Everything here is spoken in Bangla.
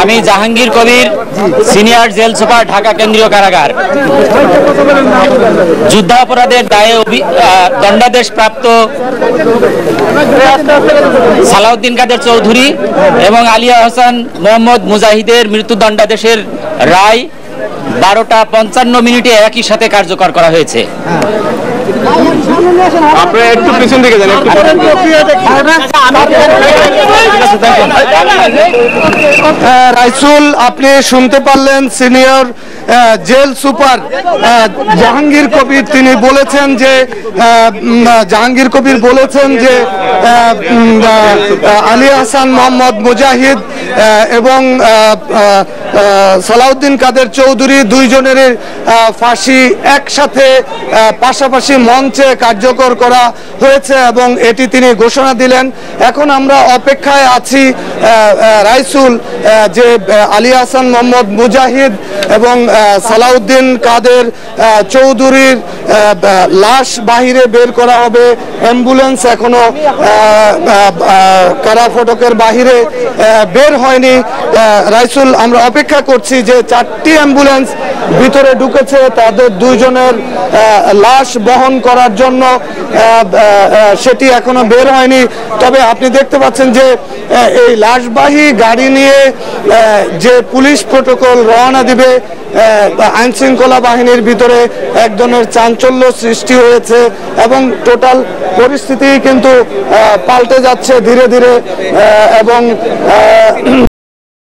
আমি Jahangir Kabir, senior jail super, Dhaka কেন্দ্রীয় কারাগার। যুদ্ধাপরাধের দায়ে দণ্ডাদেশ প্রাপ্ত সালাউদ্দিন কাদের চৌধুরী এবং আলিয়া হাসান মোহাম্মদ মুজাহিদের মৃত্যুদণ্ডাদেশের রায় 12:55 একই সাথে কার্যকর করা হয়েছে। রাইসুল, আপনি শুনতে পারলেন senior jail super Jahangir Kabir, তিনি বলেছেন যে আলী হাসান মোহাম্মদ মুজাহিদ এবং সালাউদ্দিন কাদের চৌধুরী দুইজনের ফাঁসি একসাথে পাশাপাশি মঞ্চে কার্যকর করা হয়েছে এবং এটি তিনি ঘোষণা দিলেন। এখন আমরা অপেক্ষায় আছি রাইসুল যে আলী হাসান মোহাম্মদ মুজাহিদ এবং সালাউদ্দিন কাদের চৌধুরীর লাশ বাহিরে বের করা হবে। অ্যাম্বুলেন্স এখনো কারা ফটকের বাহিরে বের হয়নি। রাইসুল, আমরা অপেক্ষা করছি যে 4টি অ্যাম্বুলেন্স ভিতরে ঢুকেছে তাদের দুইজনের লাশ বহন করার জন্য, সেটি এখনো বের হয়নি। তবে আপনি দেখতে পাচ্ছেন যে এই লাশবাহী গাড়ি নিয়ে যে পুলিশ প্রটোকল রওনা দিবে, আইন শৃঙ্খলা বাহিনীর ভিতরে এক ধরনের চাঞ্চল্য সৃষ্টি হয়েছে এবং টোটাল পরিস্থিতি কিন্তু পাল্টে যাচ্ছে ধীরে ধীরে এবং